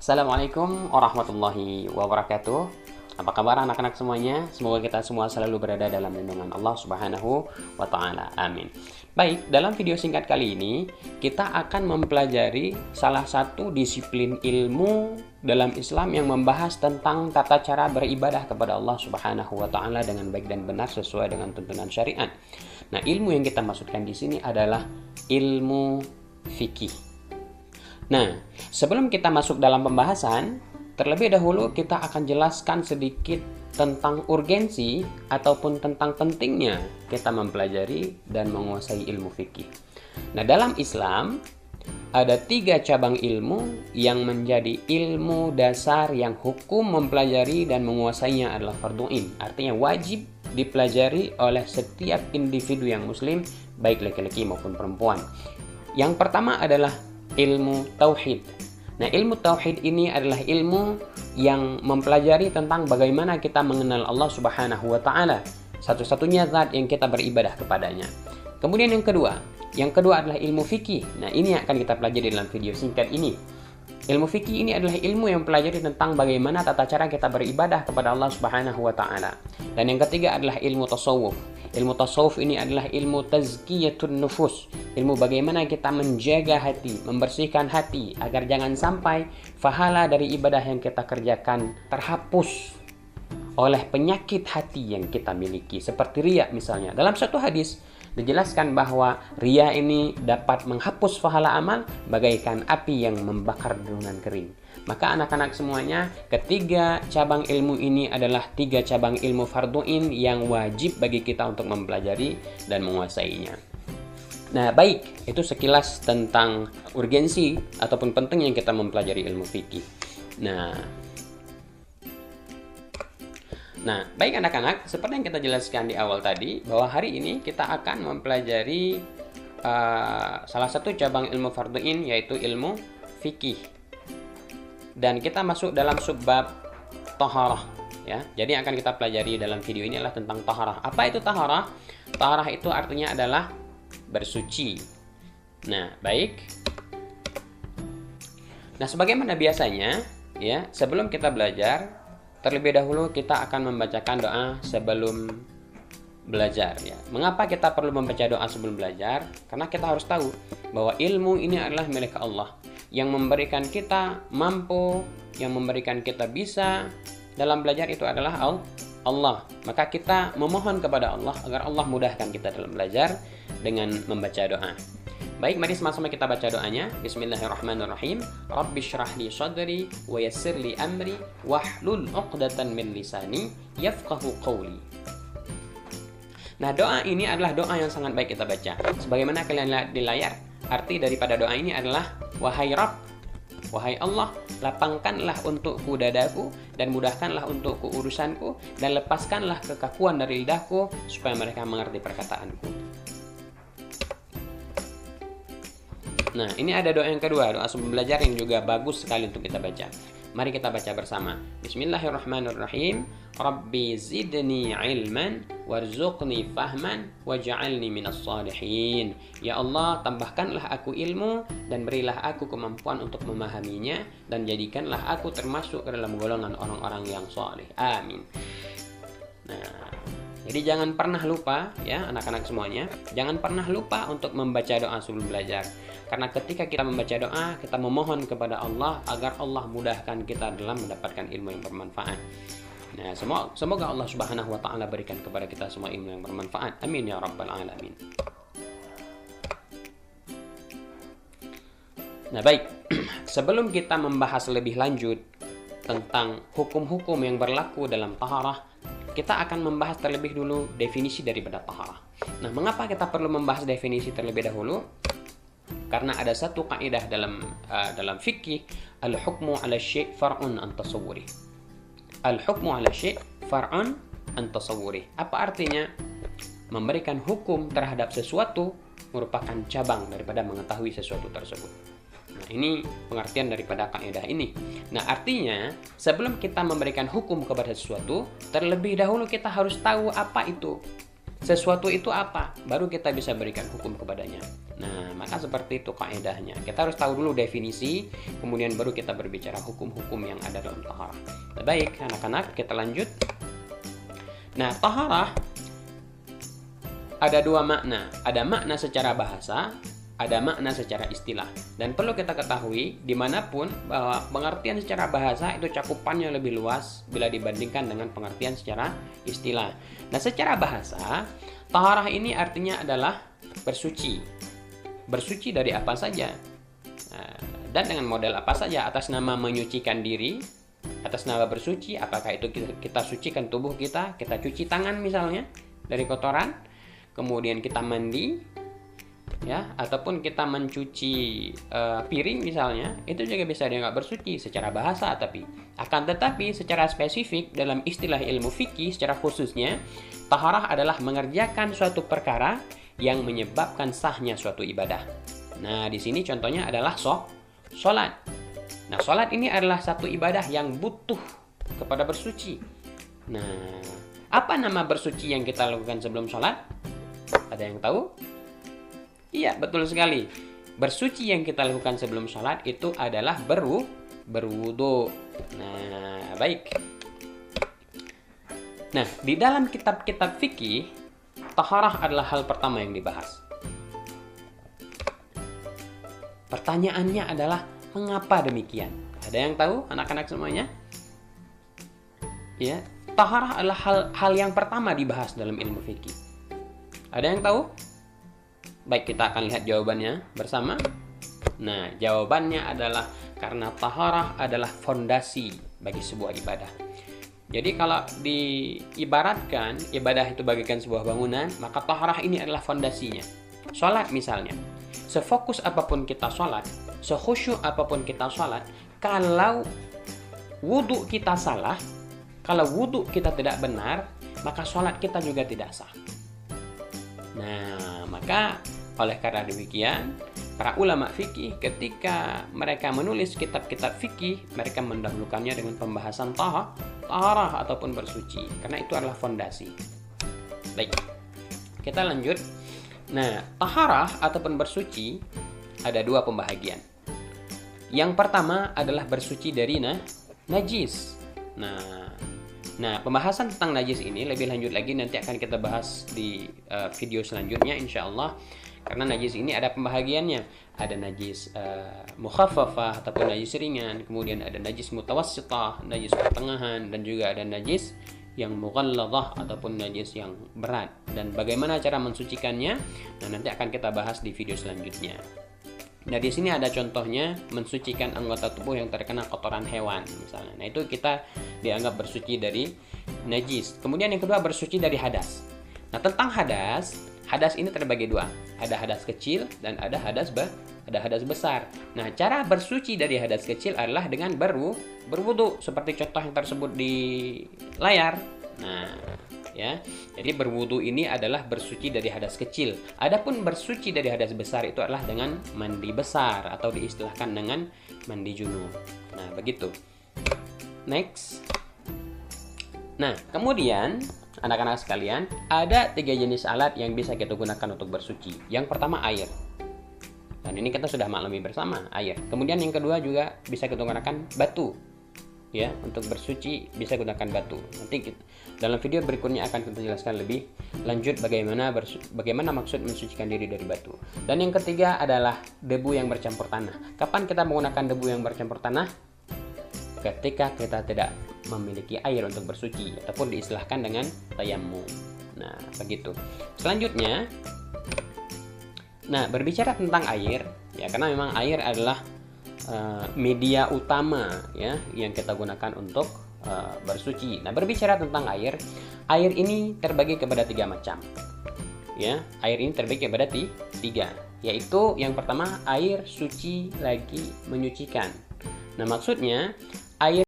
Assalamualaikum warahmatullahi wabarakatuh. Apa kabar anak-anak semuanya? Semoga kita semua selalu berada dalam lindungan Allah Subhanahu wa Ta'ala. Amin. Baik, dalam video singkat kali ini kita akan mempelajari salah satu disiplin ilmu dalam Islam yang membahas tentang tata cara beribadah kepada Allah Subhanahu wa Ta'ala dengan baik dan benar sesuai dengan tuntunan syariat. Nah, ilmu yang kita maksudkan di sini adalah ilmu fikih. Nah, sebelum kita masuk dalam pembahasan, terlebih dahulu kita akan jelaskan sedikit tentang urgensi ataupun tentang pentingnya kita mempelajari dan menguasai ilmu fikih. Nah, dalam Islam ada 3 cabang ilmu yang menjadi ilmu dasar yang hukum mempelajari dan menguasainya adalah fardhu ain. Artinya wajib dipelajari oleh setiap individu yang muslim, baik laki-laki maupun perempuan. Yang pertama adalah ilmu tauhid. Nah, ilmu tauhid ini adalah ilmu yang mempelajari tentang bagaimana kita mengenal Allah Subhanahu wa Ta'ala, satu-satunya zat yang kita beribadah kepadanya. Kemudian yang kedua adalah ilmu fikih. Nah, ini yang akan kita pelajari dalam video singkat ini. Ilmu fikih ini adalah ilmu yang mempelajari tentang bagaimana tata cara kita beribadah kepada Allah Subhanahu wa Ta'ala. Dan yang ketiga adalah ilmu tasawuf. Ilmu tasawuf ini adalah ilmu tazkiyatun nufus. Ilmu bagaimana kita menjaga hati, membersihkan hati agar jangan sampai pahala dari ibadah yang kita kerjakan terhapus oleh penyakit hati yang kita miliki. Seperti riya misalnya. Dalam satu hadis dijelaskan bahwa riya ini dapat menghapus pahala amal bagaikan api yang membakar dedaunan kering. Maka anak-anak semuanya, ketiga cabang ilmu ini adalah 3 cabang ilmu fardhu ain yang wajib bagi kita untuk mempelajari dan menguasainya. Nah, baik, itu sekilas tentang urgensi ataupun pentingnya kita mempelajari ilmu fikih. Nah, baik anak-anak, seperti yang kita jelaskan di awal tadi, bahwa hari ini kita akan mempelajari salah satu cabang ilmu fardhu ain, yaitu ilmu fikih. Dan kita masuk dalam subbab taharah, ya. Jadi yang akan kita pelajari dalam video ini adalah tentang taharah. Apa itu taharah? Taharah itu artinya adalah bersuci. Nah, baik. Nah, sebagaimana biasanya, ya, sebelum kita belajar, terlebih dahulu kita akan membacakan doa sebelum belajar, ya. Mengapa kita perlu membaca doa sebelum belajar? Karena kita harus tahu bahwa ilmu ini adalah milik Allah, yang memberikan kita mampu, yang memberikan kita bisa dalam belajar itu adalah Allah. Maka kita memohon kepada Allah agar Allah mudahkan kita dalam belajar dengan membaca doa. Baik, mari sama-sama kita baca doanya. Bismillahirrahmanirrahim. Rabbi syrah li sadri wa yassir li amri wahlul 'uqdatan min lisani yafqahu qawli. Nah, doa ini adalah doa yang sangat baik kita baca. Sebagaimana kalian lihat di layar, arti daripada doa ini adalah wahai Rabb, wahai Allah, lapangkanlah untukku dadaku dan mudahkanlah untukku urusanku dan lepaskanlah kekakuan dari lidahku supaya mereka mengerti perkataanku. Nah, ini ada doa yang kedua, doa sebelum belajar yang juga bagus sekali untuk kita baca. Mari kita baca bersama. Bismillahirrahmanirrahim. Rabbi zidni ilman warzuqni fahman waj'alni minas salihin. Ya Allah, tambahkanlah aku ilmu dan berilah aku kemampuan untuk memahaminya dan jadikanlah aku termasuk ke dalam golongan orang-orang yang saleh. Amin. Nah, jadi jangan pernah lupa, ya anak-anak semuanya, jangan pernah lupa untuk membaca doa sebelum belajar. Karena ketika kita membaca doa, kita memohon kepada Allah agar Allah mudahkan kita dalam mendapatkan ilmu yang bermanfaat. Nah, semoga Allah Subhanahu wa Ta'ala berikan kepada kita semua ilmu yang bermanfaat. Amin ya rabbal alamin. Nah, baik. Sebelum kita membahas lebih lanjut tentang hukum-hukum yang berlaku dalam taharah, kita akan membahas terlebih dulu definisi daripada taharah. Nah, mengapa kita perlu membahas definisi terlebih dahulu? Karena ada satu kaidah dalam fikih, al-hukmu 'ala syai' far'un an tasawwuri. Al-hukmu 'ala syai' far'un an tasawwuri. Apa artinya? Memberikan hukum terhadap sesuatu merupakan cabang daripada mengetahui sesuatu tersebut. Nah, ini pengertian daripada kaidah ini. Nah, artinya sebelum kita memberikan hukum kepada sesuatu, terlebih dahulu kita harus tahu apa itu. Sesuatu itu apa, baru kita bisa berikan hukum kepadanya. Nah, maka maka seperti itu kaidahnya. Kita harus tahu dulu definisi, kemudian baru kita berbicara hukum-hukum yang ada dalam taharah. Baik, anak-anak, kita lanjut. Nah, taharah ada dua makna. Ada makna secara bahasa, ada makna secara istilah. Dan perlu kita ketahui dimanapun bahwa pengertian secara bahasa itu cakupannya lebih luas bila dibandingkan dengan pengertian secara istilah. Nah, secara bahasa, taharah ini artinya adalah bersuci. Bersuci dari apa saja. Dan dengan model apa saja, atas nama menyucikan diri, atas nama bersuci, apakah itu kita sucikan tubuh kita cuci tangan misalnya dari kotoran, kemudian kita mandi, ya, ataupun kita mencuci piring misalnya, itu juga bisa dianggap bersuci secara bahasa. Tapi akan tetapi secara spesifik dalam istilah ilmu fikih secara khususnya, taharah adalah mengerjakan suatu perkara yang menyebabkan sahnya suatu ibadah. Nah, di sini contohnya adalah sholat. Nah, sholat ini adalah satu ibadah yang butuh kepada bersuci. Nah, apa nama bersuci yang kita lakukan sebelum sholat? Ada yang tahu? Iya, betul sekali. Bersuci yang kita lakukan sebelum sholat itu adalah berwudu. Nah, baik. Nah, di dalam kitab-kitab fikih, taharah adalah hal pertama yang dibahas. Pertanyaannya adalah, mengapa demikian? Ada yang tahu, anak-anak semuanya? Ya, taharah adalah hal yang pertama dibahas dalam ilmu fikih. Ada yang tahu? Baik, kita akan lihat jawabannya bersama. Nah, jawabannya adalah karena taharah adalah fondasi bagi sebuah ibadah. Jadi kalau diibaratkan ibadah itu bagaikan sebuah bangunan, maka taharah ini adalah fondasinya. Sholat misalnya, sefokus apapun kita sholat, sekhusyuk apapun kita sholat, kalau wudu kita salah, kalau wudu kita tidak benar, maka sholat kita juga tidak sah. Nah, maka oleh karena demikian, para ulama fikih ketika mereka menulis kitab-kitab fikih, mereka mendahulukannya dengan pembahasan taharah ataupun bersuci, karena itu adalah fondasi. Baik, kita lanjut. Nah, taharah ataupun bersuci ada dua pembahagian. Yang pertama adalah bersuci dari najis. Nah, pembahasan tentang najis ini lebih lanjut lagi nanti akan kita bahas di video selanjutnya insyaallah. Karena najis ini ada pembahagiannya. Ada najis mukhaffafah ataupun najis ringan, kemudian ada najis mutawassithah, najis pertengahan, dan juga ada najis yang mughalladhah ataupun najis yang berat. Dan bagaimana cara mensucikannya? Nah, nanti akan kita bahas di video selanjutnya. Nah, di sini ada contohnya mensucikan anggota tubuh yang terkena kotoran hewan misalnya. Nah, itu kita dianggap bersuci dari najis. Kemudian yang kedua bersuci dari hadas. Nah, tentang hadas ini terbagi dua. Ada hadas kecil dan ada hadas besar. Nah, cara bersuci dari hadas kecil adalah dengan berwudu seperti contoh yang tersebut di layar. Nah, ya. Jadi berwudu ini adalah bersuci dari hadas kecil. Adapun bersuci dari hadas besar itu adalah dengan mandi besar atau diistilahkan dengan mandi junub. Nah, begitu. Next. Nah, kemudian anak-anak sekalian, ada 3 jenis alat yang bisa kita gunakan untuk bersuci. Yang pertama air. Dan ini kita sudah maklumi bersama, air. Kemudian yang kedua juga bisa kita gunakan batu. Ya, untuk bersuci bisa gunakan batu. Nanti dalam video berikutnya akan kita jelaskan lebih lanjut bagaimana maksud mensucikan diri dari batu. Dan yang ketiga adalah debu yang bercampur tanah. Kapan kita menggunakan debu yang bercampur tanah? Ketika kita tidak memiliki air untuk bersuci ataupun diistilahkan dengan tayammum. Nah, begitu. Selanjutnya, berbicara tentang air, ya, karena memang air adalah media utama ya yang kita gunakan untuk bersuci. Nah, berbicara tentang air ini terbagi kepada 3 macam. Ya, air ini terbagi kepada 3, yaitu yang pertama air suci lagi menyucikan. Nah, maksudnya air